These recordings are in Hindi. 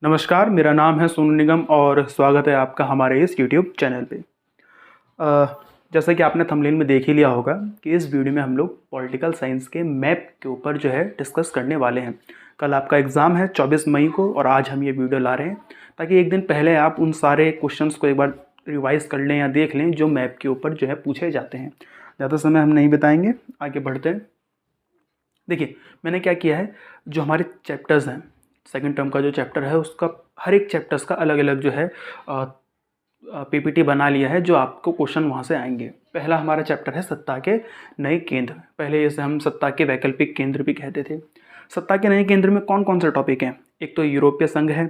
नमस्कार, मेरा नाम है सोनू निगम और स्वागत है आपका हमारे इस यूट्यूब चैनल पे। जैसा कि आपने थंबनेल में देख ही लिया होगा कि इस वीडियो में हम लोग पॉलिटिकल साइंस के मैप के ऊपर जो है डिस्कस करने वाले हैं। कल आपका एग्ज़ाम है 24 मई को और आज हम ये वीडियो ला रहे हैं ताकि एक दिन पहले आप उन सारे क्वेश्चंस को एक बार रिवाइज़ कर लें या देख लें जो मैप के ऊपर जो है पूछे जाते हैं। ज़्यादा समय हम नहीं बिताएंगे, आगे बढ़ते हैं। देखिए, मैंने क्या किया है, जो हमारे चैप्टर्स हैं, सेकंड टर्म का जो चैप्टर है उसका हर एक चैप्टर्स का अलग अलग जो है पीपीटी बना लिया है, जो आपको क्वेश्चन वहाँ से आएंगे। पहला हमारा चैप्टर है सत्ता के नए केंद्र। पहले इसे हम सत्ता के वैकल्पिक केंद्र भी कहते थे। सत्ता के नए केंद्र में कौन कौन से टॉपिक हैं? एक तो यूरोपीय संघ है,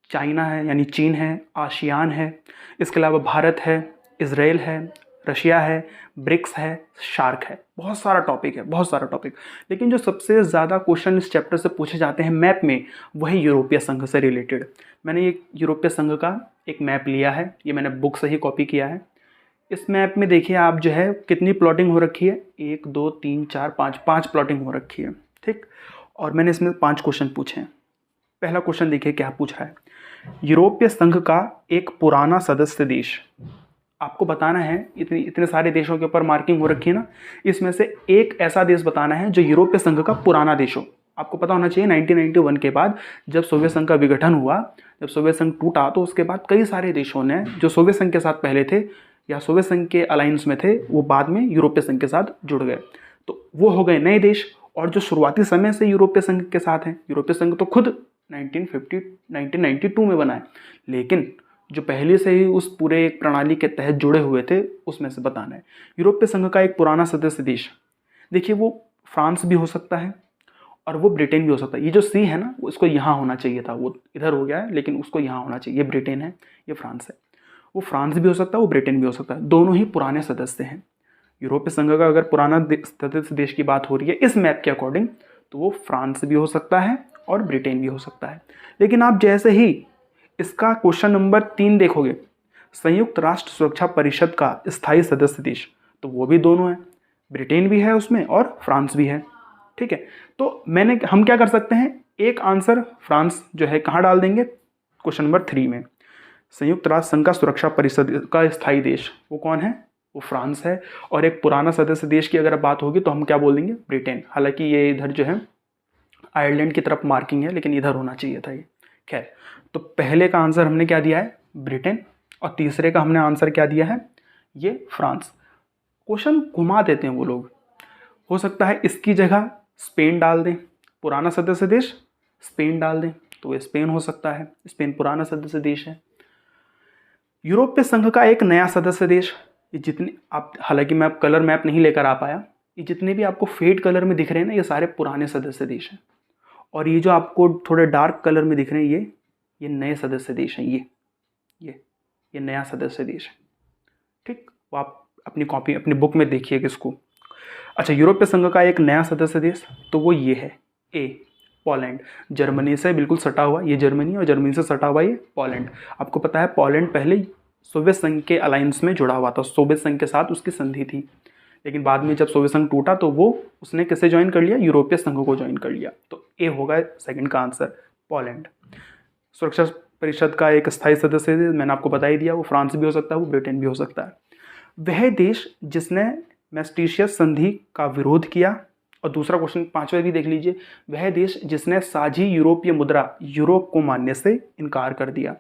चाइना है यानी चीन है, आसियान है, इसके अलावा भारत है, इजराइल है, रशिया है, ब्रिक्स है, शार्क है। बहुत सारा टॉपिक है, बहुत सारा टॉपिक। लेकिन जो सबसे ज़्यादा क्वेश्चन इस चैप्टर से पूछे जाते हैं मैप में, वही यूरोपीय संघ से रिलेटेड। मैंने ये यूरोपीय संघ का एक मैप लिया है, ये मैंने बुक से ही कॉपी किया है। इस मैप में देखिए आप जो है कितनी प्लॉटिंग हो रखी है, 1 2 3 4 5 5 प्लॉटिंग हो रखी है, ठीक। और मैंने इसमें 5 क्वेश्चन पूछे हैं। पहला क्वेश्चन देखिए क्या पूछा है। यूरोपीय संघ का एक पुराना सदस्य देश। आपको बताना है, इतने इतने सारे देशों के ऊपर मार्किंग हो रखी है ना, इसमें से एक ऐसा देश बताना है जो यूरोपीय संघ का पुराना देश हो। आपको पता होना चाहिए 1991 के बाद जब सोवियत संघ का विघटन हुआ, जब सोवियत संघ टूटा, तो उसके बाद कई सारे देशों ने जो सोवियत संघ के साथ पहले थे या सोवियत संघ के अलायंस में थे, वो बाद में यूरोपीय संघ के साथ जुड़ गए। तो वो हो गए नए देश। और जो शुरुआती समय से यूरोपीय संघ के साथ हैं, यूरोपीय संघ तो खुद 1992 में बना है, लेकिन जो पहले से ही उस पूरे एक प्रणाली के तहत जुड़े हुए थे, उसमें से बताना है। यूरोपीय संघ का एक पुराना सदस्य देश, देखिए वो फ्रांस भी हो सकता है और वो ब्रिटेन भी हो सकता है। ये जो सी है ना, वो इसको यहाँ होना चाहिए था, वो इधर हो गया है, लेकिन उसको यहाँ होना चाहिए। ये ब्रिटेन है, ये फ्रांस है। वो फ्रांस भी हो सकता है, वो ब्रिटेन भी हो सकता है। दोनों ही पुराने सदस्य हैं। यूरोपीय संघ का अगर पुराना सदस्य देश की बात हो रही है इस मैप के अकॉर्डिंग, तो वो फ्रांस भी हो सकता है और ब्रिटेन भी हो सकता है। लेकिन आप जैसे ही इसका क्वेश्चन नंबर 3 देखोगे, संयुक्त राष्ट्र सुरक्षा परिषद का स्थायी सदस्य देश, तो वो भी दोनों है, ब्रिटेन भी है उसमें और फ्रांस भी है, ठीक है। तो हम क्या कर सकते हैं, एक आंसर फ्रांस जो है कहाँ डाल देंगे, क्वेश्चन नंबर 3 में। संयुक्त राष्ट्र संघ का सुरक्षा परिषद का स्थायी देश वो कौन है, वो फ्रांस है। और एक पुराना सदस्य देश की अगर बात होगी तो हम क्या बोल देंगे, ब्रिटेन। हालांकि ये इधर जो है आयरलैंड की तरफ मार्किंग है, लेकिन इधर होना चाहिए था ये। खैर, तो पहले का आंसर हमने क्या दिया है, ब्रिटेन, और तीसरे का हमने आंसर क्या दिया है, ये फ्रांस। क्वेश्चन घुमा देते हैं वो लोग। हो सकता है इसकी जगह स्पेन डाल दें, पुराना सदस्य देश स्पेन डाल दें, तो ये स्पेन हो सकता है। स्पेन पुराना सदस्य देश है। यूरोपीय संघ का एक नया सदस्य देश, ये जितने आप, हालांकि मैं अब कलर मैप नहीं लेकर आ पाया, ये जितने भी आपको फेड कलर में दिख रहे हैं ना, ये सारे पुराने सदस्य देश हैं। और ये जो आपको थोड़े डार्क कलर में दिख रहे हैं, ये नए सदस्य देश हैं। ये नया सदस्य देश है, ठीक। वो आप अपनी कॉपी, अपनी बुक में देखिए किसको। अच्छा, यूरोपीय संघ का एक नया सदस्य देश, तो वो ये है, ए, पोलैंड। जर्मनी से बिल्कुल सटा हुआ ये जर्मनी, और जर्मनी से सटा हुआ ये पोलैंड। आपको पता है पोलैंड पहले सोवियत संघ के अलायंस में जुड़ा हुआ था, सोवियत संघ के साथ उसकी संधि थी, लेकिन बाद में जब सोवियत संघ टूटा तो वो उसने किसे ज्वाइन कर लिया, यूरोपीय संघ को ज्वाइन कर लिया। तो ए होगा सेकंड का आंसर, पोलैंड। सुरक्षा परिषद का एक स्थायी सदस्य मैंने आपको बता ही दिया, वो फ्रांस भी हो सकता है, वो ब्रिटेन भी हो सकता है। वह देश जिसने मैस्टीशियस संधि का विरोध किया। और दूसरा क्वेश्चन 5वां भी देख लीजिए, वह देश जिसने साझी यूरोपीय मुद्रा यूरो को मानने से इनकार कर दिया।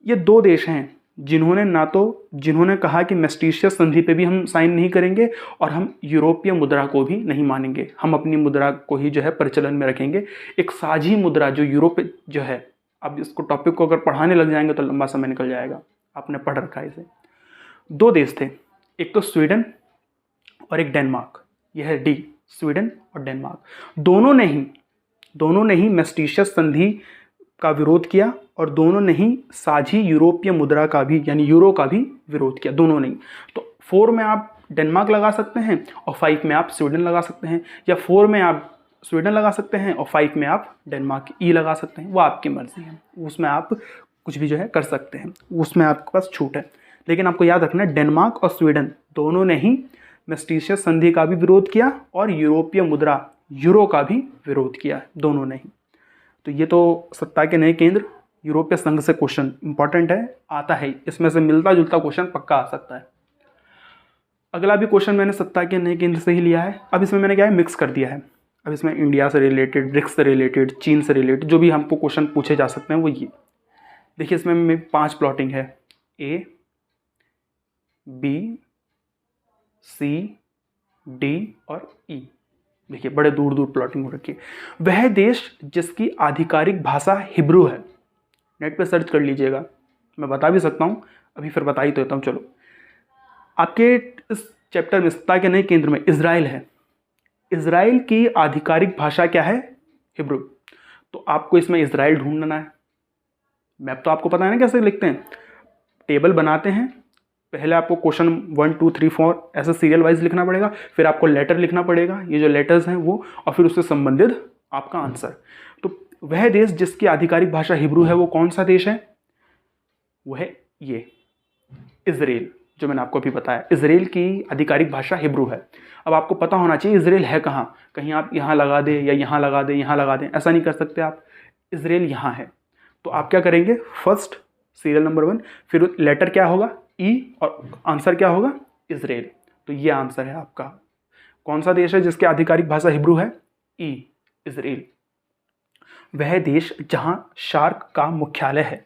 ये दो देश हैं जिन्होंने कहा कि मैस्टीशियस संधि पे भी हम साइन नहीं करेंगे और हम यूरोपीय मुद्रा को भी नहीं मानेंगे, हम अपनी मुद्रा को ही जो है प्रचलन में रखेंगे। एक साझी मुद्रा जो यूरोप जो है, अब इसको टॉपिक को अगर पढ़ाने लग जाएंगे तो लंबा समय निकल जाएगा, आपने पढ़ रखा है इसे। दो देश थे, एक तो स्वीडन और एक डेनमार्क। यह है डी, स्वीडन और डेनमार्क। दोनों ने ही मैस्टीशियस संधि का विरोध किया और दोनों ने ही साझी यूरोपीय मुद्रा का भी यानी यूरो का भी विरोध किया, दोनों ने। तो 4 में आप डेनमार्क लगा सकते हैं और 5 में आप स्वीडन लगा सकते हैं, या 4 में आप स्वीडन लगा सकते हैं और 5 में आप डेनमार्क ई लगा सकते हैं। वो आपकी मर्जी है, उसमें आप कुछ भी जो है कर सकते हैं, उसमें आपके पास छूट है। लेकिन आपको याद रखना है, डेनमार्क और स्वीडन दोनों ने ही मैस्टीशियस संधि का भी विरोध किया और यूरोपीय मुद्रा यूरो का भी विरोध किया, दोनों ने ही। तो ये तो सत्ता के नए केंद्र, यूरोपीय संघ से क्वेश्चन इंपॉर्टेंट है, आता है, इसमें से मिलता जुलता क्वेश्चन पक्का आ सकता है। अगला भी क्वेश्चन मैंने सत्ता के नए केंद्र से ही लिया है। अब इसमें मैंने क्या है, मिक्स कर दिया है। अब इसमें इंडिया से रिलेटेड, ब्रिक्स से रिलेटेड, चीन से रिलेटेड जो भी हमको क्वेश्चन पूछे जा सकते हैं वो ये। देखिए इसमें 5 प्लॉटिंग है, ए, बी, सी, डी और ई। देखिए बड़े दूर दूर प्लॉटिंग हो रखी है। वह देश जिसकी आधिकारिक भाषा हिब्रू है, नेट पे सर्च कर लीजिएगा, मैं बता भी सकता हूँ, अभी फिर बता ही तो देता हूँ। चलो, आपके इस चैप्टर में सत्ता के नए केंद्र में इजराइल है। इजराइल की आधिकारिक भाषा क्या है, हिब्रू। तो आपको इसमें इजराइल ढूंढना है। मैप तो आपको पता है ना कैसे लिखते हैं, टेबल बनाते हैं, पहले आपको क्वेश्चन 1 2 3 4 ऐसे सीरियल वाइज लिखना पड़ेगा, फिर आपको लेटर लिखना पड़ेगा, ये जो लेटर्स हैं वो, और फिर उससे संबंधित आपका आंसर। तो वह देश जिसकी आधिकारिक भाषा हिब्रू है वो कौन सा देश है, वो है ये इजराइल, जो मैंने आपको अभी बताया। इजराइल की आधिकारिक भाषा हिब्रू है। अब आपको पता होना चाहिए इजराइल है कहाँ, कहीं आप यहाँ लगा दें या यहाँ लगा दें, यहाँ लगा दें, ऐसा नहीं कर सकते आप। इजराइल यहाँ है, तो आप क्या करेंगे, फर्स्ट सीरियल नंबर 1, फिर लेटर क्या होगा, ई, और आंसर क्या होगा, इजराइल। तो ये आंसर है आपका। कौन सा देश है जिसकी आधिकारिक भाषा हिब्रू है, ई, इजराइल। वह देश जहां शार्क का मुख्यालय है,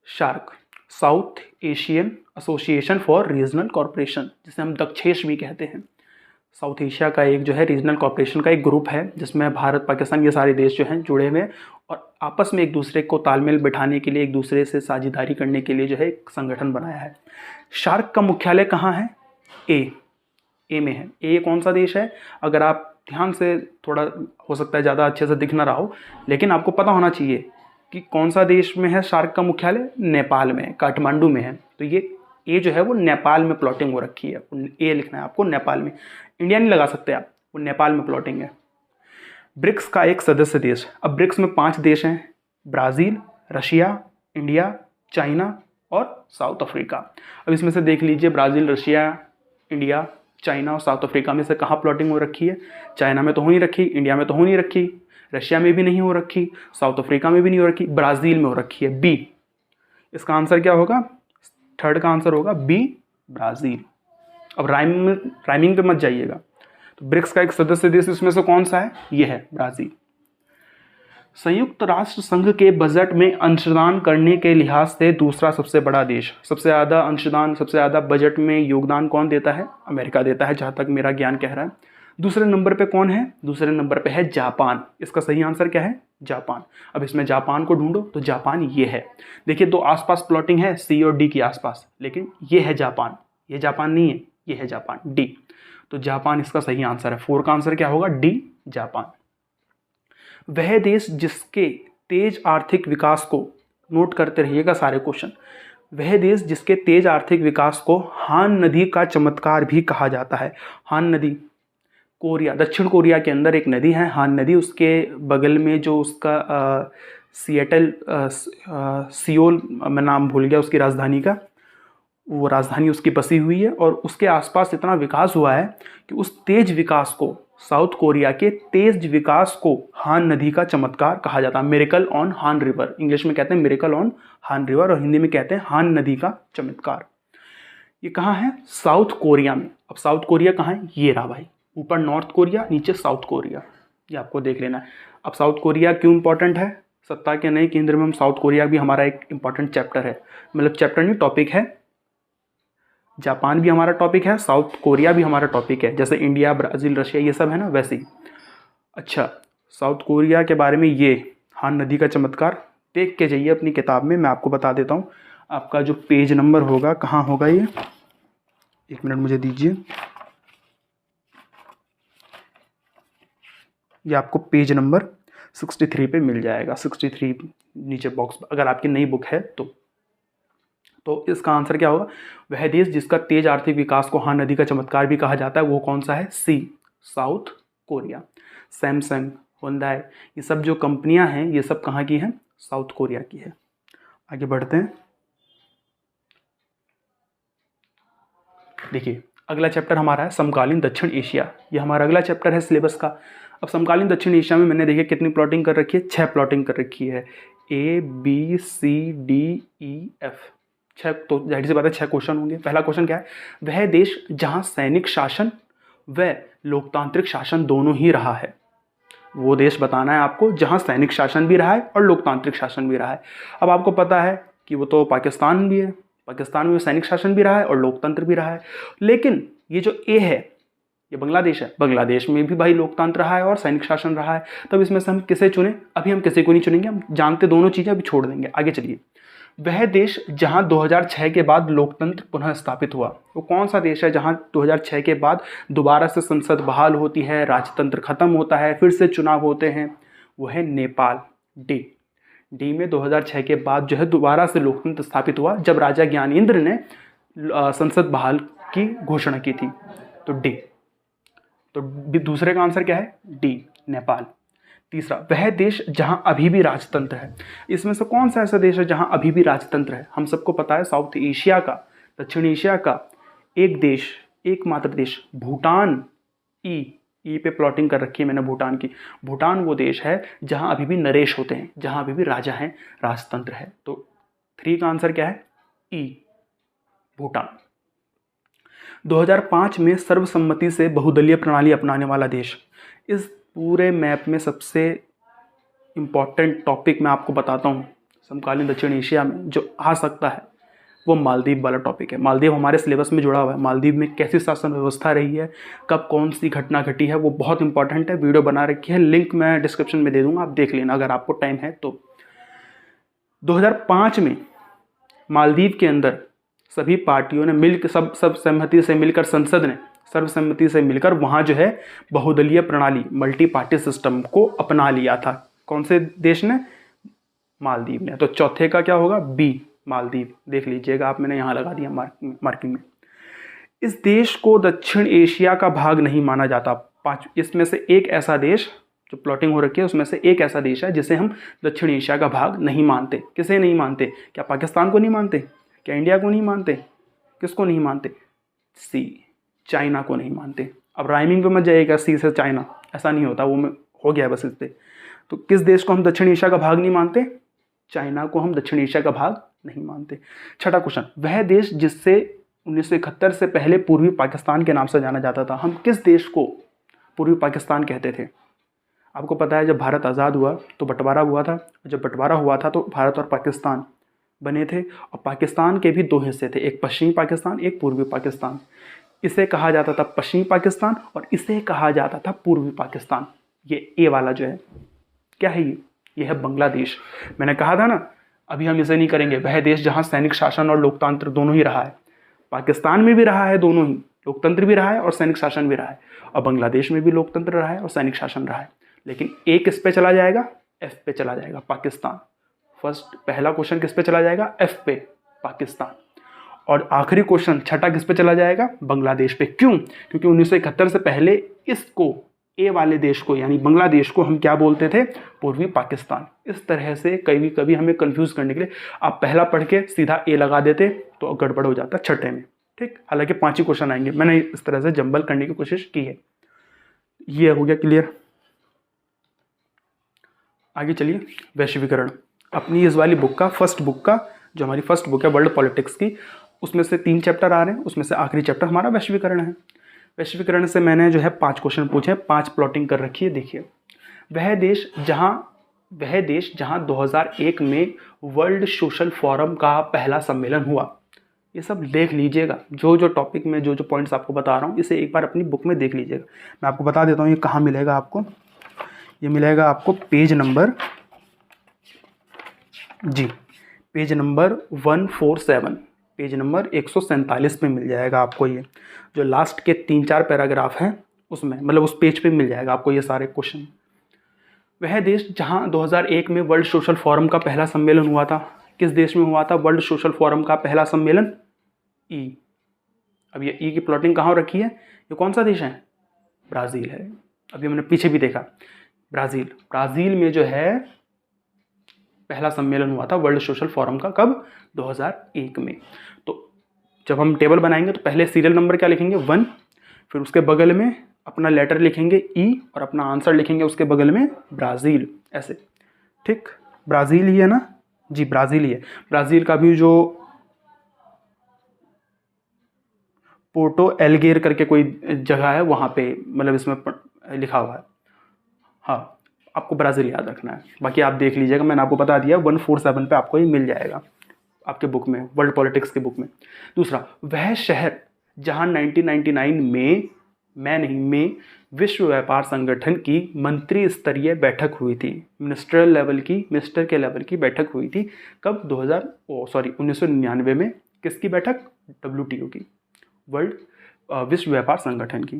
shark, south Asian association for regional corporation, जिसे हम दक्षेश भी कहते हैं। साउथ एशिया का एक जो है रीजनल कॉर्पोरेशन का एक ग्रुप है, जिसमें भारत, पाकिस्तान, ये सारे देश जो हैं जुड़े हुए हैं, और आपस में एक दूसरे को तालमेल बिठाने के लिए, एक दूसरे से साझेदारी करने के लिए जो है एक संगठन बनाया है। शार्क का मुख्यालय कहाँ है, ए में है। ए कौन सा देश है, अगर आप ध्यान से, थोड़ा हो सकता है ज़्यादा अच्छे से दिख ना रहा हो, लेकिन आपको पता होना चाहिए कि कौन सा देश में है शार्क का मुख्यालय, नेपाल में है, काठमांडू में है। तो ये ए जो है वो नेपाल में प्लॉटिंग हो रखी है, ए लिखना है आपको नेपाल में, इंडिया नहीं लगा सकते आप, वो नेपाल में प्लॉटिंग है। ब्रिक्स का एक सदस्य देश, अब ब्रिक्स में 5 देश हैं, ब्राज़ील, रशिया, इंडिया, चाइना और साउथ अफ्रीका। अब इसमें से देख लीजिए, ब्राज़ील, रशिया, इंडिया, चाइना और साउथ अफ्रीका में से कहाँ प्लॉटिंग हो रखी है। चाइना में तो हो नहीं रखी, इंडिया में तो हो नहीं रखी, रशिया में भी नहीं हो रखी, साउथ अफ्रीका में भी नहीं हो रखी, ब्राज़ील में हो रखी है, बी। इसका आंसर क्या होगा, थर्ड का आंसर होगा बी, ब्राज़ील। अब राइमिंग पे मत जाइएगा। तो ब्रिक्स का एक सदस्य देश इसमें से कौन सा है, ये है ब्राज़ील। संयुक्त राष्ट्र संघ के बजट में अंशदान करने के लिहाज से दूसरा सबसे बड़ा देश, सबसे ज़्यादा अंशदान, सबसे ज़्यादा बजट में योगदान कौन देता है, अमेरिका देता है, जहाँ तक मेरा ज्ञान कह रहा है। दूसरे नंबर पे कौन है, दूसरे नंबर पे है जापान। इसका सही आंसर क्या है, जापान। अब इसमें जापान को ढूंढो, तो जापान ये है। देखिए 2 आसपास प्लॉटिंग है, सी और डी के आसपास, लेकिन ये है जापान, ये जापान नहीं है, ये है जापान, डी। तो जापान इसका सही आंसर है। 4 का आंसर क्या होगा, डी, जापान। वह देश जिसके तेज आर्थिक विकास को, नोट करते रहिएगा सारे क्वेश्चन, वह देश जिसके तेज आर्थिक विकास को हान नदी का चमत्कार भी कहा जाता है। हान नदी, कोरिया, दक्षिण कोरिया के अंदर एक नदी है हान नदी, उसके बगल में जो उसका सिएटल, सियोल, मैं नाम भूल गया उसकी राजधानी का, वो राजधानी उसकी बसी हुई है, और उसके आसपास इतना विकास हुआ है कि उस तेज विकास को, साउथ कोरिया के तेज विकास को हान नदी का चमत्कार कहा जाता है। मिरेकल ऑन हान रिवर, इंग्लिश में कहते हैं मिरेकल ऑन हान रिवर, और हिंदी में कहते हैं हान नदी का चमत्कार। ये कहाँ है, साउथ कोरिया में। अब साउथ कोरिया कहाँ है, ये रहा भाई, ऊपर नॉर्थ कोरिया, नीचे साउथ कोरिया, ये आपको देख लेना है। अब साउथ कोरिया क्यों इंपॉर्टेंट है, सत्ता के नए केंद्र में हम साउथ कोरिया भी हमारा एक इंपॉर्टेंट चैप्टर है, मतलब चैप्टर नहीं, टॉपिक है। जापान भी हमारा टॉपिक है, साउथ कोरिया भी हमारा टॉपिक है, जैसे इंडिया, ब्राज़ील, रशिया ये सब है ना, वैसे ही। अच्छा, साउथ कोरिया के बारे में ये हान नदी का चमत्कार देख के जाइए अपनी किताब में, मैं आपको बता देता हूँ। आपका जो पेज नंबर होगा, कहाँ होगा ये, 1 मिनट मुझे दीजिए, ये आपको पेज नंबर 63 पे मिल जाएगा, 63 नीचे बॉक्स, अगर आपकी नई बुक है तो इसका आंसर क्या होगा, वह देश जिसका तेज आर्थिक विकास को हान नदी का चमत्कार भी कहा जाता है, वो कौन सा है, सी, साउथ कोरिया। सैमसंग, हुंडई, ये सब जो कंपनियां हैं, ये सब कहाँ की हैं, साउथ कोरिया की है। आगे बढ़ते हैं। देखिए अगला चैप्टर हमारा है समकालीन दक्षिण एशिया, ये हमारा अगला चैप्टर है सिलेबस का। अब समकालीन दक्षिण एशिया में मैंने देखिए कितनी प्लॉटिंग कर रखी है, 6 प्लॉटिंग कर रखी है, ABCDEF 6। तो जाहिर सी बात है 6 क्वेश्चन होंगे। पहला क्वेश्चन क्या है, वह देश जहां सैनिक शासन व लोकतांत्रिक शासन दोनों ही रहा है। वो देश बताना है आपको जहां सैनिक शासन भी रहा है और लोकतांत्रिक शासन भी रहा है। अब आपको पता है कि वो तो पाकिस्तान भी है, पाकिस्तान में सैनिक शासन भी रहा है और लोकतंत्र भी रहा है। लेकिन ये जो ए है ये बांग्लादेश है, बांग्लादेश में भी भाई लोकतंत्र रहा है और सैनिक शासन रहा है। तब इसमें से हम किसे चुने, अभी हम किसी को नहीं चुनेंगे, हम जानते दोनों चीज़ें, अभी छोड़ देंगे। आगे चलिए, वह देश जहां 2006 के बाद लोकतंत्र पुनः स्थापित हुआ, वो कौन सा देश है जहां 2006 के बाद दोबारा से संसद बहाल होती है, राजतंत्र खत्म होता है, फिर से चुनाव होते हैं? वो है नेपाल। डी में 2006 के बाद जो है दोबारा से लोकतंत्र स्थापित हुआ जब राजा ज्ञानेंद्र ने संसद बहाल की घोषणा की थी। तो डी। तो दूसरे का आंसर क्या है, डी, नेपाल। तीसरा, वह देश जहां अभी भी राजतंत्र है। इसमें से कौन सा ऐसा देश है जहां अभी भी राजतंत्र है? हम सबको पता है साउथ एशिया का, दक्षिण एशिया का एक देश, एकमात्र देश भूटान। ई पे प्लॉटिंग कर रखी है मैंने भूटान की। भूटान वो देश है जहां अभी भी नरेश होते हैं, जहां अभी भी राजा हैं, राजतंत्र है। तो 3 का आंसर क्या है, ई, भूटान। 2005 में सर्वसम्मति से बहुदलीय प्रणाली अपनाने वाला देश। इस पूरे मैप में सबसे इम्पॉर्टेंट टॉपिक मैं आपको बताता हूँ समकालीन दक्षिण एशिया में जो आ सकता है, वो मालदीव वाला टॉपिक है। मालदीव हमारे सिलेबस में जुड़ा हुआ है। मालदीव में कैसी शासन व्यवस्था रही है, कब कौन सी घटना घटी है, वो बहुत इंपॉर्टेंट है। वीडियो बना रखी है, लिंक मैं डिस्क्रिप्शन में दे दूंगा, आप देख लेना अगर आपको टाइम है तो। 2005 में मालदीव के अंदर सभी पार्टियों ने मिलकर सब सहमति से मिलकर, संसद ने सर्वसम्मति से मिलकर वहाँ जो है बहुदलीय प्रणाली, मल्टी पार्टी सिस्टम को अपना लिया था। कौन से देश ने, मालदीव ने। तो चौथे का क्या होगा, बी, मालदीव। देख लीजिएगा आप, मैंने यहाँ लगा दिया मार्किंग में। इस देश को दक्षिण एशिया का भाग नहीं माना जाता। 5 इसमें से एक ऐसा देश जो प्लॉटिंग हो रखी है उसमें से एक ऐसा देश है जिसे हम दक्षिण एशिया का भाग नहीं मानते। किसे नहीं मानते, क्या पाकिस्तान को नहीं मानते, क्या इंडिया को नहीं मानते, किसको नहीं मानते, सी, चाइना को नहीं मानते। अब राइमिंग पे मत जाइएगा, सी से चाइना, ऐसा नहीं होता, वो में हो गया बस इस पे। तो किस देश को हम दक्षिण एशिया का भाग नहीं मानते, चाइना को हम दक्षिण एशिया का भाग नहीं मानते। छठा क्वेश्चन, वह देश जिससे 1971 से पहले पूर्वी पाकिस्तान के नाम से जाना जाता था। हम किस देश को पूर्वी पाकिस्तान कहते थे? आपको पता है जब भारत आज़ाद हुआ तो बंटवारा हुआ था, जब बंटवारा हुआ था तो भारत और पाकिस्तान बने थे, और पाकिस्तान के भी 2 हिस्से थे, एक पश्चिमी पाकिस्तान, एक पूर्वी पाकिस्तान। इसे कहा जाता था पश्चिमी पाकिस्तान और इसे कहा जाता था पूर्वी पाकिस्तान। ये ए वाला जो है क्या है, ये है बांग्लादेश। मैंने कहा था ना अभी हम इसे नहीं करेंगे। वह देश जहाँ सैनिक शासन और लोकतंत्र दोनों ही रहा है, पाकिस्तान में भी रहा है, दोनों ही लोकतंत्र भी रहा है और सैनिक शासन भी रहा है, और बांग्लादेश में भी लोकतंत्र रहा है और सैनिक शासन रहा है। लेकिन ए किस पे चला जाएगा, एफ पे चला जाएगा, पाकिस्तान। फर्स्ट पहला क्वेश्चन किस पे चला जाएगा, एफ पे, पाकिस्तान। और आखिरी क्वेश्चन छठा किस पे चला जाएगा, बांग्लादेश पे। क्यों? क्योंकि 1971 से पहले इसको, ए वाले देश को यानी बांग्लादेश को हम क्या बोलते थे, पूर्वी पाकिस्तान। इस तरह से कभी कभी हमें कंफ्यूज करने के लिए आप पहला पढ़ के सीधा ए लगा देते तो गड़बड़ हो जाता छठे में, ठीक। हालांकि 5 ही क्वेश्चन आएंगे, मैंने इस तरह से जंबल करने की कोशिश की है। ये हो गया क्लियर। आगे चलिए, वैश्वीकरण। अपनी इस वाली बुक का, फर्स्ट बुक का, जो हमारी फर्स्ट बुक है वर्ल्ड पॉलिटिक्स की, उसमें से 3 चैप्टर आ रहे हैं, उसमें से आखिरी चैप्टर हमारा वैश्वीकरण है। वैश्वीकरण से मैंने जो है 5 क्वेश्चन पूछे, 5 प्लॉटिंग कर रखी है। देखिए, वह देश जहां 2001 में वर्ल्ड सोशल फोरम का पहला सम्मेलन हुआ। ये सब देख लीजिएगा, जो जो टॉपिक में जो जो पॉइंट्स आपको बता रहा हूँ इसे एक बार अपनी बुक में देख लीजिएगा। मैं आपको बता देता हूँ ये कहाँ मिलेगा आपको। ये मिलेगा आपको पेज नंबर 147, पेज नंबर 147 पे मिल जाएगा आपको। ये जो लास्ट के 3-4 पैराग्राफ हैं उसमें, मतलब उस पेज पे मिल जाएगा आपको ये सारे क्वेश्चन। वह देश जहां 2001 में वर्ल्ड सोशल फोरम का पहला सम्मेलन हुआ था, किस देश में हुआ था वर्ल्ड सोशल फोरम का पहला सम्मेलन, ई। अब ये ई की प्लॉटिंग कहाँ रखी है, ये कौन सा देश है, ब्राज़ील है। अभी हमने पीछे भी देखा, ब्राज़ील में जो है पहला सम्मेलन हुआ था वर्ल्ड सोशल फोरम का, कब, 2001 में। तो जब हम टेबल बनाएंगे तो पहले सीरियल नंबर क्या लिखेंगे, 1, फिर उसके बगल में अपना लेटर लिखेंगे ई और अपना आंसर लिखेंगे उसके बगल में ब्राज़ील, ऐसे। ठीक, ब्राज़ील ही है ना जी, ब्राज़ील ही है। ब्राज़ील का भी जो पोर्टो एलगेर करके कोई जगह है वहाँ पे मतलब इसमें लिखा हुआ है। हाँ, आपको ब्राज़ील याद रखना है, बाकी आप देख लीजिएगा, मैंने आपको बता दिया 147 पे आपको ये मिल जाएगा आपके बुक में, वर्ल्ड पॉलिटिक्स के बुक में। दूसरा, वह शहर जहाँ 1999 में विश्व व्यापार संगठन की मंत्री स्तरीय बैठक हुई थी, मिनिस्टर के लेवल की बैठक हुई थी। कब? 1999 में। किसकी बैठक? WTO की, वर्ल्ड विश्व व्यापार संगठन की।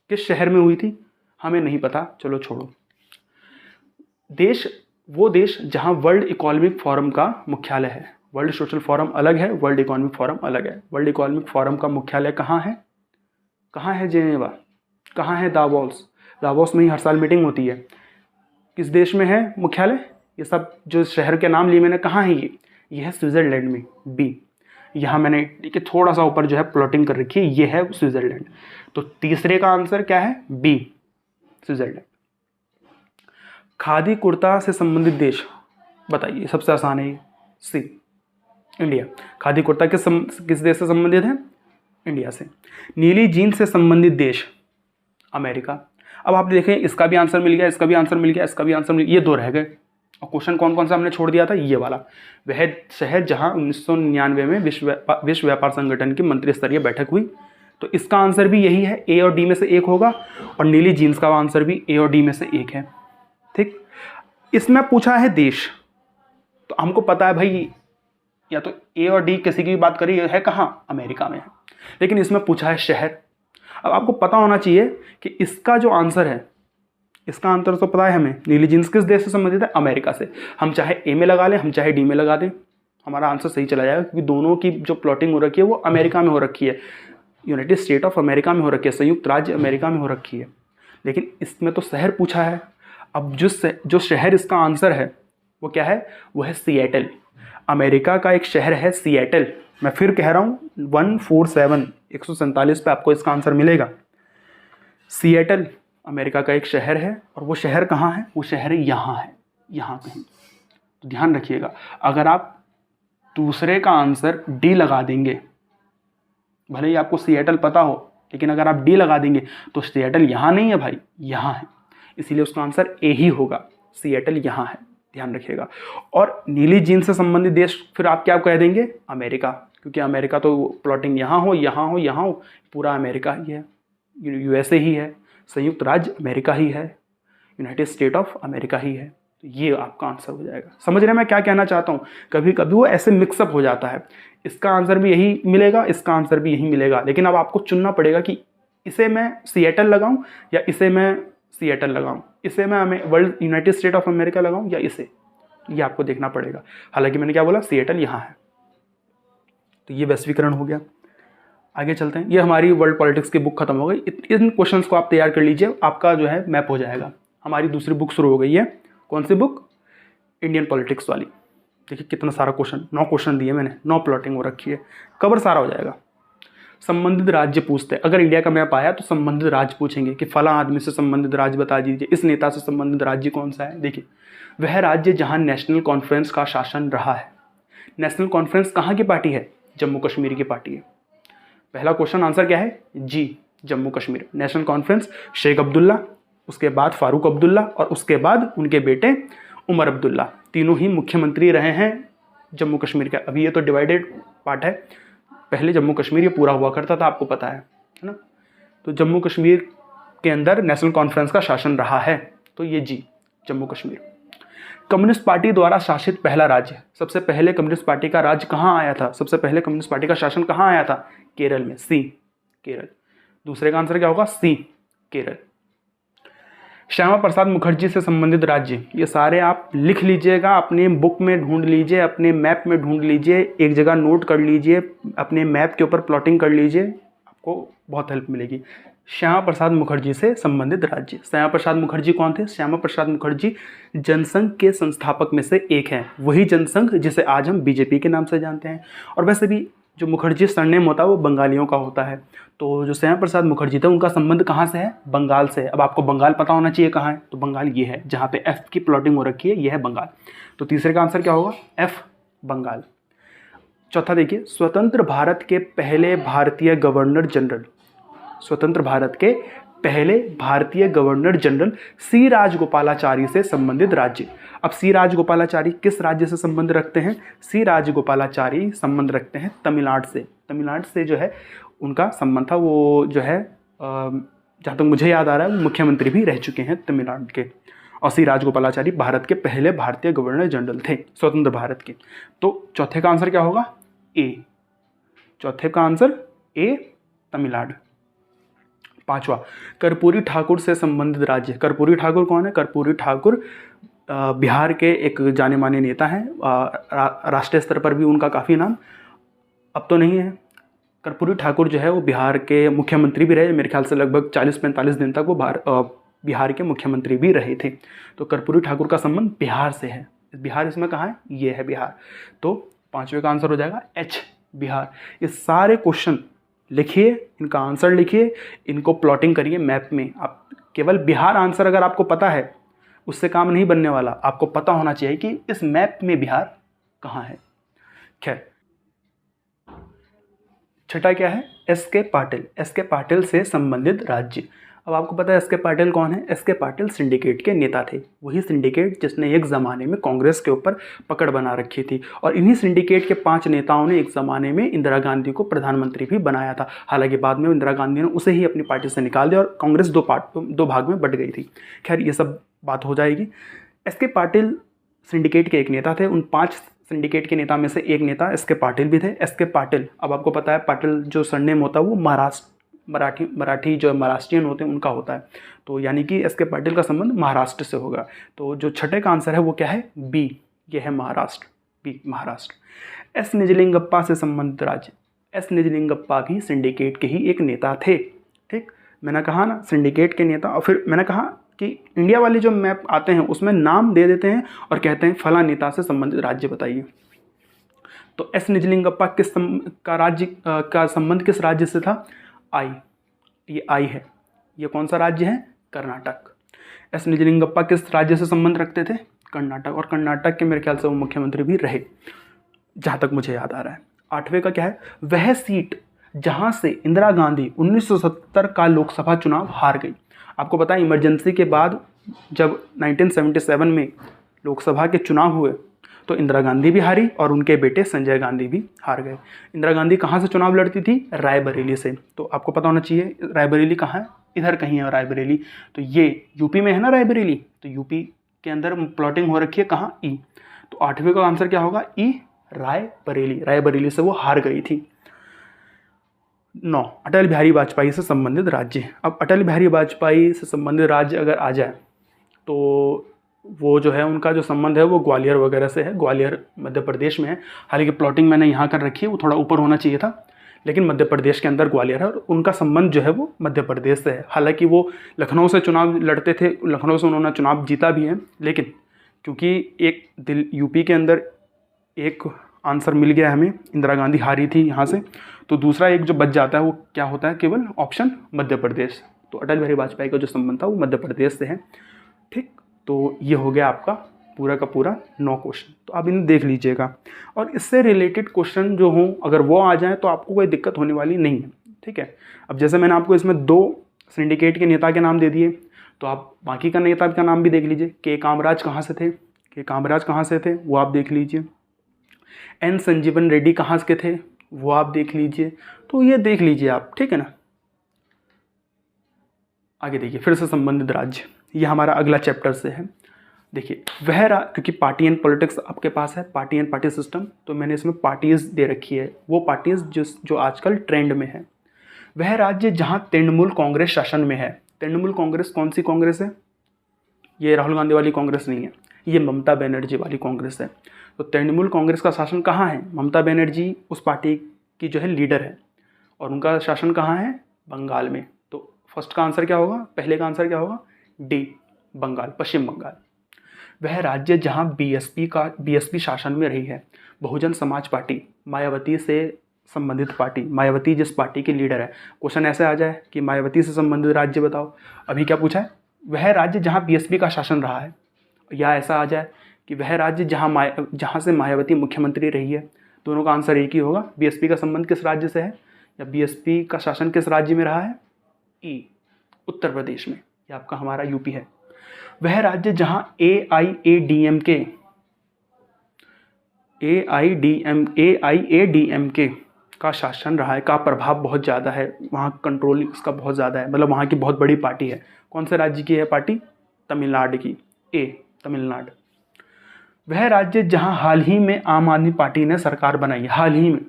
किस शहर में हुई थी? हमें नहीं पता, चलो छोड़ो। वो देश जहां वर्ल्ड इकोनॉमिक फोरम का मुख्यालय है। वर्ल्ड सोशल फोरम अलग है, वर्ल्ड इकोनॉमिक फोरम अलग है। वर्ल्ड इकोनॉमिक फोरम का मुख्यालय कहाँ है? कहाँ है जेनेवा? कहाँ है दावोस? दावोस में ही हर साल मीटिंग होती है। किस देश में है मुख्यालय? ये सब जो शहर के नाम लिए मैंने, कहाँ है ये है स्विट्ज़रलैंड में, बी। यहाँ मैंने ठीक है थोड़ा सा ऊपर जो है प्लॉटिंग कर रखी है, ये है स्विट्ज़रलैंड। तो तीसरे का आंसर क्या है? B, Switzerland. खादी कुर्ता से संबंधित देश बताइए, सबसे आसान है। सी, इंडिया। खादी कुर्ता किस देश से संबंधित है? इंडिया से। नीली जीन्स से संबंधित देश? अमेरिका। अब आप देखें, इसका भी आंसर मिल गया, इसका भी आंसर मिल गया, इसका भी आंसर मिल गया, ये दो रह गए। और क्वेश्चन कौन कौन सा हमने छोड़ दिया था? ये वाला। वह शहर जहां 1999 में विश्व व्यापार संगठन की मंत्री स्तरीय बैठक हुई। तो इसका आंसर भी यही है, ए और डी में से एक होगा। और नीली जीन्स का आंसर भी ए और डी में से एक है। ठीक, इसमें पूछा है देश, तो हमको पता है भाई, या तो ए और डी किसी की भी बात करी है, कहाँ? अमेरिका में है। लेकिन इसमें पूछा है शहर। अब आपको पता होना चाहिए कि इसका जो आंसर है, इसका आंसर तो पता है हमें, नीली जींस किस देश से संबंधित है? अमेरिका से। हम चाहे ए में लगा लें, हम चाहे डी में लगा दें, हमारा आंसर सही चला जाएगा, क्योंकि दोनों की जो प्लॉटिंग हो रखी है वो अमेरिका में हो रखी है, यूनाइटेड स्टेट ऑफ अमेरिका में हो रखी है, संयुक्त राज्य अमेरिका में हो रखी है। लेकिन इसमें तो शहर पूछा है। अब जो शहर इसका आंसर है वो क्या है? वो है सिएटल। अमेरिका का एक शहर है सिएटल। मैं फिर कह रहा हूँ, 147 पे आपको इसका आंसर मिलेगा। सिएटल अमेरिका का एक शहर है, और वो शहर कहाँ है? वो शहर यहाँ है, यहाँ कहीं। तो ध्यान रखिएगा, अगर आप दूसरे का आंसर डी लगा देंगे, भले ही आपको सिएटल पता हो, लेकिन अगर आप डी लगा देंगे तो सिएटल यहाँ नहीं है भाई, यहाँ है। इसीलिए उसका आंसर ए ही होगा, सिएटल यहाँ है, ध्यान रखिएगा। और नीली जीन्स से संबंधित देश फिर आप क्या कह देंगे? अमेरिका, क्योंकि अमेरिका तो प्लॉटिंग यहाँ हो, यहाँ हो, यहाँ हो, पूरा अमेरिका ही है, यूएसए ही है, संयुक्त राज्य अमेरिका ही है, यूनाइटेड स्टेट ऑफ अमेरिका ही है। तो ये आपका आंसर हो जाएगा। समझ रहे हैं मैं क्या कहना चाहता हूँ? कभी कभी वो ऐसे मिक्सअप हो जाता है, इसका आंसर भी यही मिलेगा, इसका आंसर भी यही मिलेगा, लेकिन अब आपको चुनना पड़ेगा कि इसे मैं सिएटल लगाऊं या इसे मैं सिएटल लगाऊं, इसे मैं world United state of America लगाऊं या इसे। ये आपको देखना पड़ेगा। हालांकि मैंने क्या बोला? सिएटल यहाँ है। तो ये वैश्वीकरण हो गया। आगे चलते हैं। ये हमारी वर्ल्ड पॉलिटिक्स की बुक खत्म हो गई। इन क्वेश्चंस को आप तैयार कर लीजिए, आपका जो है मैप हो जाएगा। हमारी दूसरी बुक शुरू हो गई है। कौन सी बुक? इंडियन पॉलिटिक्स वाली। देखिए कितना सारा क्वेश्चन, 9 क्वेश्चन दिए मैंने, 9 प्लॉटिंग हो रखी है, कवर सारा हो जाएगा। संबंधित राज्य पूछते हैं। अगर इंडिया का मैप आया तो संबंधित राज्य पूछेंगे कि फला आदमी से संबंधित राज्य बता दीजिए, इस नेता से संबंधित राज्य कौन सा है। देखिए, वह राज्य जहां नेशनल कॉन्फ्रेंस का शासन रहा है। नेशनल कॉन्फ्रेंस कहाँ की पार्टी है? जम्मू कश्मीर की पार्टी है। पहला क्वेश्चन आंसर क्या है? जी, जम्मू कश्मीर। नेशनल कॉन्फ्रेंस शेख अब्दुल्ला, उसके बाद फारूक अब्दुल्ला और उसके बाद उनके बेटे उमर अब्दुल्ला, तीनों ही मुख्यमंत्री रहे हैं जम्मू कश्मीर का। अभी ये तो डिवाइडेड पार्ट है, पहले जम्मू कश्मीर ये पूरा हुआ करता था, आपको पता है ना। तो जम्मू कश्मीर के अंदर नेशनल कॉन्फ्रेंस का शासन रहा है, तो ये जी, जम्मू कश्मीर। कम्युनिस्ट पार्टी द्वारा शासित पहला राज्य। सबसे पहले कम्युनिस्ट पार्टी का राज्य कहाँ आया था? सबसे पहले कम्युनिस्ट पार्टी का शासन कहाँ आया था? केरल में, सी, केरल। दूसरे का आंसर क्या होगा? सी, केरल। श्यामा प्रसाद मुखर्जी से संबंधित राज्य। ये सारे आप लिख लीजिएगा, अपने बुक में ढूंढ लीजिए, अपने मैप में ढूंढ लीजिए, एक जगह नोट कर लीजिए, अपने मैप के ऊपर प्लॉटिंग कर लीजिए, आपको बहुत हेल्प मिलेगी। श्यामा प्रसाद मुखर्जी से संबंधित राज्य। श्यामा प्रसाद मुखर्जी कौन थे? श्यामा प्रसाद मुखर्जी जनसंघ के संस्थापक में से एक हैं, वही जनसंघ जिसे आज हम बीजेपी के नाम से जानते हैं। और वैसे भी जो मुखर्जी सरनेम होता है वो बंगालियों का होता है। तो जो श्यामा प्रसाद मुखर्जी थे उनका संबंध कहाँ से है? बंगाल से। अब आपको बंगाल पता होना चाहिए कहाँ है, तो बंगाल ये है जहाँ पे एफ की प्लॉटिंग हो रखी है, ये है बंगाल। तो तीसरे का आंसर क्या होगा? एफ, बंगाल। चौथा देखिए, स्वतंत्र भारत के पहले भारतीय गवर्नर जनरल, स्वतंत्र भारत के पहले भारतीय गवर्नर जनरल सी राजगोपालाचारी से संबंधित राज्य। अब सी राजगोपालाचारी किस राज्य से संबंध रखते हैं? सी राजगोपालाचारी संबंध रखते हैं तमिलनाडु से। तमिलनाडु से जो है उनका संबंध था। वो जो है जहाँ तक मुझे याद आ रहा है वो मुख्यमंत्री भी रह चुके हैं तमिलनाडु के। और सी राजगोपालाचारी भारत के पहले भारतीय गवर्नर जनरल थे स्वतंत्र भारत के। तो चौथे का आंसर क्या होगा? ए। चौथे का आंसर ए, तमिलनाडु। पांचवा, कर्पूरी ठाकुर से संबंधित राज्य। कर्पूरी ठाकुर कौन है? कर्पूरी ठाकुर बिहार के एक जाने माने नेता हैं। राष्ट्रीय स्तर पर भी उनका काफ़ी नाम, अब तो नहीं है। कर्पूरी ठाकुर जो है वो बिहार के मुख्यमंत्री भी रहे, मेरे ख्याल से लगभग 40-45 दिन तक वो बिहार के मुख्यमंत्री भी रहे थे। तो कर्पूरी ठाकुर का संबंध बिहार से है। बिहार इसमें कहाँ है? ये है बिहार। तो पांचवे का आंसर हो जाएगा एच, बिहार। ये सारे क्वेश्चन लिखिए, इनका आंसर लिखिए, इनको प्लॉटिंग करिए मैप में। आप केवल बिहार आंसर अगर आपको पता है उससे काम नहीं बनने वाला, आपको पता होना चाहिए कि इस मैप में बिहार कहाँ है। खैर, छठा क्या है? एस के पाटिल। एस के पाटिल से संबंधित राज्य। अब आपको पता है एस के पाटिल कौन है? एस के पाटिल सिंडिकेट के नेता थे। वही सिंडिकेट जिसने एक ज़माने में कांग्रेस के ऊपर पकड़ बना रखी थी। और इन्हीं सिंडिकेट के 5 नेताओं ने एक ज़माने में इंदिरा गांधी को प्रधानमंत्री भी बनाया था। हालांकि बाद में इंदिरा गांधी ने उसे ही अपनी पार्टी से निकाल दिया और कांग्रेस दो भाग में बट गई थी। खैर, ये सब बात हो जाएगी। एस के पाटिल सिंडिकेट के एक नेता थे। उन 5 सिंडिकेट के नेता में से एक नेता एस के पाटिल भी थे। एस के पाटिल, अब आपको पता है पाटिल जो सरनेम होता है वो मराठी जो महाराष्ट्रियन होते हैं उनका होता है। तो यानी कि एस के पाटिल का संबंध महाराष्ट्र से होगा। तो जो छठे का आंसर है वो क्या है? बी, ये है महाराष्ट्र, बी, महाराष्ट्र। एस निजलिंगप्पा से संबंधित राज्य। एस निजलिंगप्पा भी सिंडिकेट के ही एक नेता थे। ठीक, मैंने कहा ना सिंडिकेट के नेता। और फिर मैंने कहा कि इंडिया वाले जो मैप आते हैं उसमें नाम दे देते हैं और कहते हैं फला नेता से संबंधित राज्य बताइए। तो एस निजलिंगप्पा का संबंध किस राज्य से था? आई, ये आई है। ये कौन सा राज्य है? कर्नाटक। एस निजलिंगप्पा किस राज्य से संबंध रखते थे? कर्नाटक। और कर्नाटक के मेरे ख्याल से वो मुख्यमंत्री भी रहे, जहाँ तक मुझे याद आ रहा है। आठवें का क्या है? वह सीट जहाँ से इंदिरा गांधी 1970 का लोकसभा चुनाव हार गई। आपको पता है इमरजेंसी के बाद जब 1977 में लोकसभा के चुनाव हुए तो इंदिरा गांधी भी हारी और उनके बेटे संजय गांधी भी हार गए। इंदिरा गांधी कहाँ से चुनाव लड़ती थी? रायबरेली से। तो आपको पता होना चाहिए रायबरेली कहाँ है? इधर कहीं है रायबरेली। तो ये यूपी में है ना रायबरेली, तो यूपी के अंदर प्लॉटिंग हो रखी है कहाँ? ई। तो आठवें का आंसर क्या होगा? ई, रायबरेली। रायबरेली से वो हार गई थी। 9, अटल बिहारी वाजपेयी से संबंधित राज्य। अब अटल बिहारी वाजपेयी से संबंधित राज्य अगर आ जाए तो वो जो है उनका जो संबंध है वो ग्वालियर वगैरह से है। ग्वालियर मध्य प्रदेश में है। हालांकि प्लॉटिंग मैंने यहाँ कर रखी है, वो थोड़ा ऊपर होना चाहिए था, लेकिन मध्य प्रदेश के अंदर ग्वालियर है और उनका संबंध जो है वो मध्य प्रदेश से है। हालांकि वो लखनऊ से चुनाव लड़ते थे, लखनऊ से उन्होंने चुनाव जीता भी है, लेकिन क्योंकि एक यूपी के अंदर एक आंसर मिल गया हमें, इंदिरा गांधी हारी थी यहाँ से, तो दूसरा एक जो बच जाता है वो क्या होता है? केवल ऑप्शन मध्य प्रदेश। तो अटल बिहारी वाजपेयी का जो संबंध था वो मध्य प्रदेश से है। ठीक, तो ये हो गया आपका पूरा का पूरा 9 क्वेश्चन। तो आप इन्हें देख लीजिएगा और इससे रिलेटेड क्वेश्चन जो हों अगर वो आ जाए तो आपको कोई दिक्कत होने वाली नहीं है। ठीक है, अब जैसे मैंने आपको इसमें 2 सिंडिकेट के नेता के नाम दे दिए, तो आप बाकी का नेता का नाम भी देख लीजिए। के कामराज कहाँ से थे? के कामराज कहाँ से थे वो आप देख लीजिए। एन संजीवन रेड्डी कहाँ के थे वो आप देख लीजिए। तो ये देख लीजिए आप, ठीक है ना। आगे देखिए, फिर से संबंधित राज्य, ये हमारा अगला चैप्टर से है। देखिए क्योंकि पार्टी एंड पॉलिटिक्स आपके पास है, पार्टी एंड पार्टी सिस्टम, तो मैंने इसमें पार्टीज दे रखी है, वो पार्टीज जो आजकल ट्रेंड में है। वह राज्य जहां तृणमूल कांग्रेस शासन में है। तृणमूल कांग्रेस कौन सी कांग्रेस है? ये राहुल गांधी वाली कांग्रेस नहीं है, ये ममता बनर्जी वाली कांग्रेस है। तो तृणमूल कांग्रेस का शासन कहाँ है? ममता बनर्जी उस पार्टी की जो है लीडर है और उनका शासन कहाँ है? बंगाल में। तो फर्स्ट का आंसर क्या होगा? पहले का आंसर क्या होगा? डी, बंगाल, पश्चिम बंगाल। वह राज्य जहां बीएसपी शासन में रही है। बहुजन समाज पार्टी मायावती से संबंधित पार्टी, मायावती जिस पार्टी की लीडर है। क्वेश्चन ऐसे आ जाए कि मायावती से संबंधित राज्य बताओ, अभी क्या पूछा है, वह राज्य जहाँ बीएसपी का शासन रहा है, या ऐसा आ जाए कि वह राज्य जहाँ से मायावती मुख्यमंत्री रही है। दोनों का आंसर एक ही होगा। बीएसपी का संबंध किस राज्य से है, या बीएसपी का शासन किस राज्य में रहा है, ई उत्तर प्रदेश में, ये आपका हमारा यूपी है। वह राज्य जहाँ AIADMK का शासन रहा है, का प्रभाव बहुत ज़्यादा है, वहाँ कंट्रोल इसका बहुत ज़्यादा है, मतलब वहाँ की बहुत बड़ी पार्टी है। कौन से राज्य की है पार्टी, तमिलनाडु की, तमिलनाडु। वह राज्य जहाँ हाल ही में आम आदमी पार्टी ने सरकार बनाई है, हाल ही में।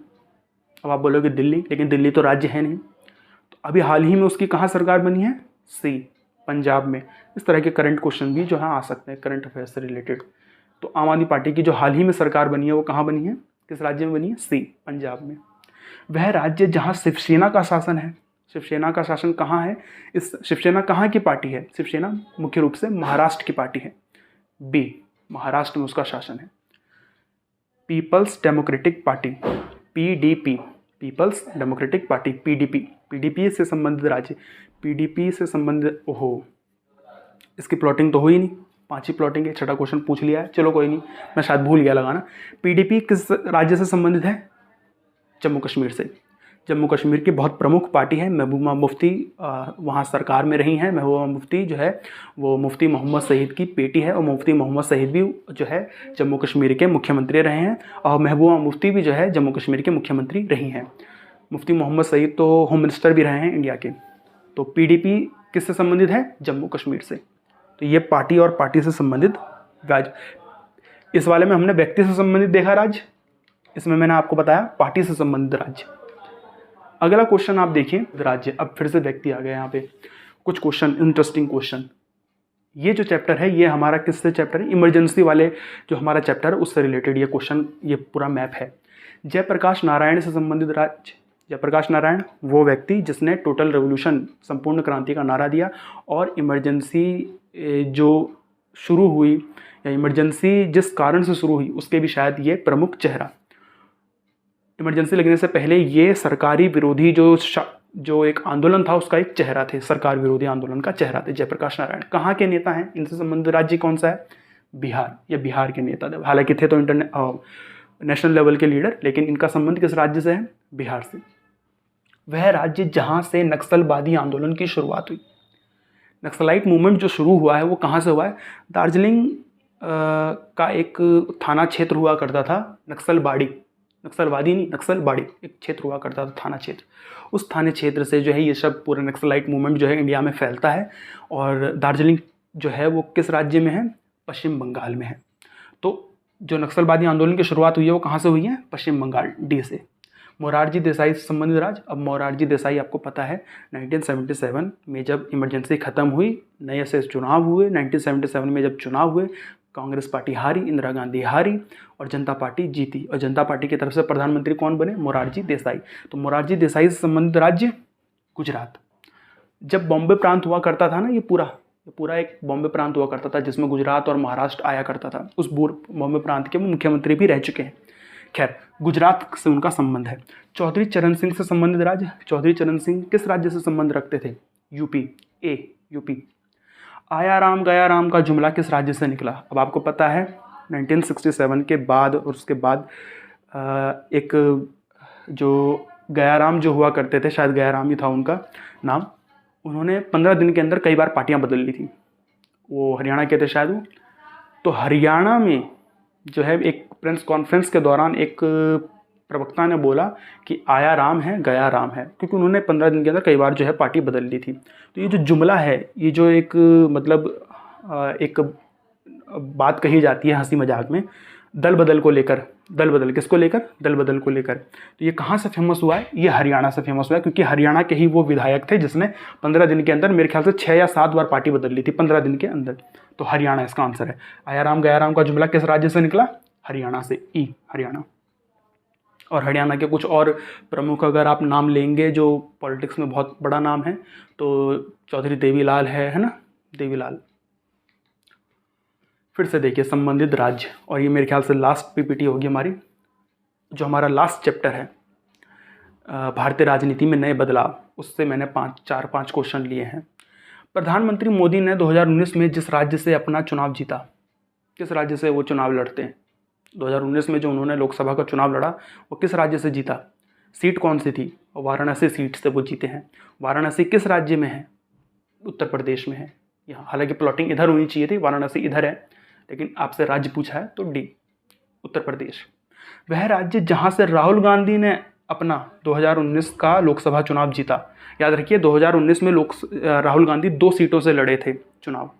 अब आप बोलोगे दिल्ली, लेकिन दिल्ली तो राज्य है नहीं, तो अभी हाल ही में उसकी कहाँ सरकार बनी है, सी पंजाब में। इस तरह के करंट क्वेश्चन भी जो है आ सकते हैं, करंट अफेयर से रिलेटेड। तो आम आदमी पार्टी की जो हाल ही में सरकार बनी है वो कहाँ बनी है, किस राज्य में बनी है, सी पंजाब में। वह राज्य जहाँ शिवसेना का शासन है, शिवसेना का शासन कहाँ है, इस शिवसेना कहाँ की पार्टी है, शिवसेना मुख्य रूप से महाराष्ट्र की पार्टी है, बी महाराष्ट्र में उसका शासन है। पीपल्स डेमोक्रेटिक पार्टी, PDP, पीपल्स डेमोक्रेटिक पार्टी, PDP से संबंधित राज्य, PDP से संबंधित, ओहो इसकी प्लॉटिंग तो हुई नहीं, 5 ही प्लॉटिंग है, छठा क्वेश्चन पूछ लिया है, चलो कोई नहीं, मैं शायद भूल गया लगाना। PDP किस राज्य से संबंधित है, जम्मू कश्मीर से। जम्मू कश्मीर की बहुत प्रमुख पार्टी है, महबूबा मुफ्ती वहाँ सरकार में रही हैं। महबूबा मुफ्ती जो है वो मुफ्ती मोहम्मद सईद की बेटी है, और मुफ्ती मोहम्मद सईद भी जो है जम्मू कश्मीर के मुख्यमंत्री रहे हैं, और महबूबा मुफ्ती भी जो है जम्मू कश्मीर के मुख्यमंत्री रही हैं। मुफ्ती मोहम्मद सईद तो होम मिनिस्टर भी रहे हैं इंडिया के। तो PDP किससे संबंधित है, जम्मू कश्मीर से। तो ये पार्टी और पार्टी से संबंधित राज्य। इस वाले में हमने व्यक्ति से संबंधित देखा राज्य, इसमें मैंने आपको बताया पार्टी से संबंधित राज्य। अगला क्वेश्चन आप देखिए, राज्य, अब फिर से व्यक्ति आ गए यहाँ पे। कुछ क्वेश्चन, इंटरेस्टिंग क्वेश्चन। ये जो चैप्टर है ये हमारा किससे चैप्टर है, इमरजेंसी वाले जो हमारा चैप्टर है उससे रिलेटेड ये क्वेश्चन, ये पूरा मैप है। जयप्रकाश नारायण से संबंधित राज्य। जयप्रकाश नारायण वो व्यक्ति जिसने टोटल रेवोल्यूशन, संपूर्ण क्रांति का नारा दिया, और इमरजेंसी जो शुरू हुई, या इमरजेंसी जिस कारण से शुरू हुई उसके भी शायद ये प्रमुख चेहरा। इमरजेंसी लगने से पहले ये सरकारी विरोधी जो एक आंदोलन था उसका एक चेहरा थे, सरकार विरोधी आंदोलन का चेहरा थे जयप्रकाश नारायण। कहाँ के नेता हैं, इनसे संबंधित राज्य कौन सा है, बिहार। ये बिहार के नेता थे, हालांकि थे तो नेशनल लेवल के लीडर, लेकिन इनका संबंध किस राज्य से है, बिहार से। वह राज्य जहाँ से नक्सलवादी आंदोलन की शुरुआत हुई, नक्सलाइट मूवमेंट जो शुरू हुआ है वो कहाँ से हुआ है, दार्जिलिंग का एक थाना क्षेत्र हुआ करता था, नक्सलवादी नहीं, नक्सलबाड़ी एक क्षेत्र हुआ करता था, थाना क्षेत्र। उस थाने क्षेत्र से जो है ये सब पूरा नक्सलाइट मूवमेंट जो है इंडिया में फैलता है। और दार्जिलिंग जो है वो किस राज्य में है, पश्चिम बंगाल में है। तो जो नक्सलवादी आंदोलन की शुरुआत हुई है वो कहाँ से हुई है, पश्चिम बंगाल, डी से। मोरारजी देसाई से संबंधित राज्य। अब मोरारजी देसाई आपको पता है 1977 में जब इमरजेंसी ख़त्म हुई, नए से चुनाव हुए। 1977 में जब चुनाव हुए, कांग्रेस पार्टी हारी, इंदिरा गांधी हारी, और जनता पार्टी जीती। और जनता पार्टी की तरफ से प्रधानमंत्री कौन बने, मोरारजी देसाई। तो मोरारजी देसाई से संबंधित राज्य गुजरात। जब बॉम्बे प्रांत हुआ करता था ना, ये पूरा एक बॉम्बे प्रांत हुआ करता था जिसमें गुजरात और महाराष्ट्र आया करता था। उस बॉम्बे प्रांत के वो मुख्यमंत्री भी रह चुके हैं। खैर, गुजरात से उनका संबंध है। चौधरी चरण सिंह से संबंधित राज्य। चौधरी चरण सिंह किस राज्य से संबंध रखते थे, यूपी, यूपी। आया राम गया राम का जुमला किस राज्य से निकला। अब आपको पता है 1967 के बाद, और उसके बाद एक जो गया राम जो हुआ करते थे, शायद गया राम ही था उनका नाम, उन्होंने 15 दिन के अंदर कई बार पार्टियां बदल ली थी। वो हरियाणा के थे शायद वो। तो हरियाणा में जो है एक प्रेस कॉन्फ्रेंस के दौरान एक प्रवक्ता ने बोला कि आया राम है गया राम है, क्योंकि उन्होंने 15 दिन के अंदर कई बार जो है पार्टी बदल ली थी। तो ये जो जुमला है, ये जो एक मतलब एक बात कही जाती है हंसी मजाक में, दल बदल को लेकर, दल बदल किसको लेकर, दल बदल को लेकर। तो ये कहाँ से फेमस हुआ है, ये हरियाणा से फेमस हुआ है, क्योंकि हरियाणा के ही वो विधायक थे जिसने 15 दिन के अंदर मेरे ख्याल से 6 या 7 बार पार्टी बदल ली थी 15 दिन के अंदर। तो हरियाणा इसका आंसर है। आया राम गया राम का जुमला किस राज्य से निकला, हरियाणा से, हरियाणा। और हरियाणा के कुछ और प्रमुख अगर आप नाम लेंगे जो पॉलिटिक्स में बहुत बड़ा नाम है, तो चौधरी देवीलाल है ना, देवीलाल। फिर से देखिए संबंधित राज्य, और ये मेरे ख्याल से लास्ट PPT होगी हमारी, जो हमारा लास्ट चैप्टर है। भारतीय राजनीति में नए बदलाव, उससे मैंने 5 क्वेश्चन लिए हैं। प्रधानमंत्री मोदी ने 2019 में जिस राज्य से अपना चुनाव जीता, किस राज्य से वो चुनाव लड़ते हैं? 2019 में जो उन्होंने लोकसभा का चुनाव लड़ा वो किस राज्य से जीता? सीट कौन सी थी? वाराणसी सीट से वो जीते हैं। वाराणसी किस राज्य में है? उत्तर प्रदेश में है। यहाँ हालांकि प्लॉटिंग इधर होनी चाहिए थी, वाराणसी इधर है, लेकिन आपसे राज्य पूछा है तो डी, उत्तर प्रदेश। वह राज्य जहाँ से राहुल गांधी ने अपना 2019 का लोकसभा चुनाव जीता। याद रखिए 2019 में राहुल गांधी 2 सीटों से लड़े थे चुनाव।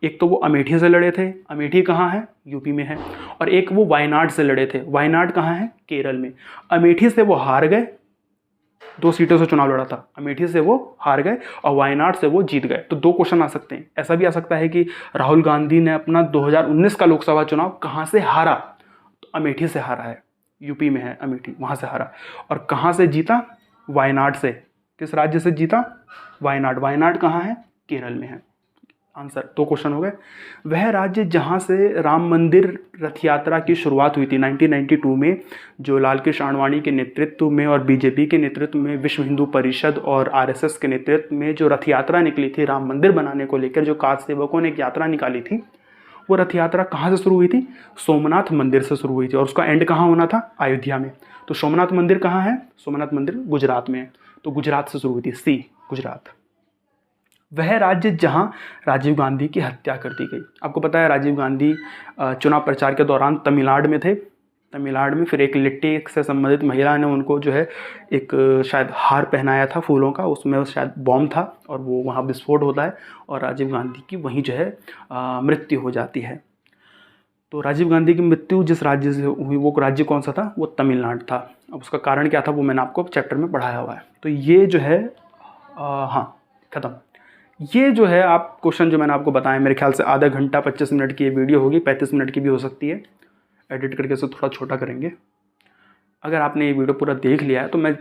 एक तो वो अमेठी से लड़े थे, अमेठी कहाँ है? यूपी में है। और एक वो वायनाड से लड़े थे, वायनाड कहाँ है? केरल में। अमेठी से वो हार गए, 2 सीटों से चुनाव लड़ा था, अमेठी से वो हार गए और वायनाड से वो जीत गए। तो 2 क्वेश्चन आ सकते हैं। ऐसा भी आ सकता है कि राहुल गांधी ने अपना 2019 का लोकसभा चुनाव कहाँ से हारा? तो अमेठी से हारा है, यूपी में है अमेठी, वहाँ से हारा। और कहाँ से जीता? वायनाड से। किस राज्य से जीता? वायनाड। वायनाड कहाँ है? केरल में है। आंसर 2 क्वेश्चन हो गए। वह राज्य जहाँ से राम मंदिर रथ यात्रा की शुरुआत हुई थी 1992 में, जो लाल कृष्ण आडवाणी के नेतृत्व में और बीजेपी के नेतृत्व में, विश्व हिंदू परिषद और आरएसएस के नेतृत्व में जो रथ यात्रा निकली थी राम मंदिर बनाने को लेकर, जो काज सेवकों ने एक यात्रा निकाली थी, वो रथ यात्रा कहाँ से शुरू हुई थी? सोमनाथ मंदिर से शुरू हुई थी। और उसका एंड कहाँ होना था? अयोध्या में। तो सोमनाथ मंदिर कहाँ है? सोमनाथ मंदिर गुजरात में है। तो गुजरात से शुरू हुई थी, सी, गुजरात। वह राज्य जहां राजीव गांधी की हत्या कर दी गई। आपको पता है राजीव गांधी चुनाव प्रचार के दौरान तमिलनाडु में थे। तमिलनाडु में फिर एक लिट्टी से संबंधित महिला ने उनको जो है एक शायद हार पहनाया था फूलों का, उसमें शायद बॉम्ब था और वो वहाँ विस्फोट होता है और राजीव गांधी की वहीं जो है मृत्यु हो जाती है। तो राजीव गांधी की मृत्यु जिस राज्य से हुई वो राज्य कौन सा था? वो तमिलनाडु था। अब उसका कारण क्या था वो मैंने आपको चैप्टर में पढ़ाया हुआ है। तो ये जो है हाँ, ख़त्म। ये जो है आप क्वेश्चन जो मैंने आपको बताया, मेरे ख्याल से आधा घंटा 25 मिनट की ये वीडियो होगी, 35 मिनट की भी हो सकती है। एडिट करके इसे थोड़ा छोटा करेंगे। अगर आपने ये वीडियो पूरा देख लिया है तो मैं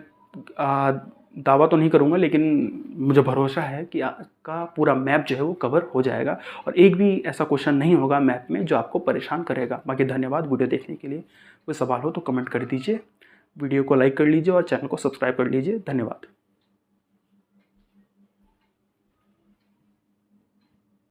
दावा तो नहीं करूँगा, लेकिन मुझे भरोसा है कि आपका पूरा मैप जो है वो कवर हो जाएगा और एक भी ऐसा क्वेश्चन नहीं होगा मैप में जो आपको परेशान करेगा। बाकी धन्यवाद वीडियो देखने के लिए। कोई सवाल हो तो कमेंट कर दीजिए, वीडियो को लाइक कर लीजिए और चैनल को सब्सक्राइब कर लीजिए। धन्यवाद।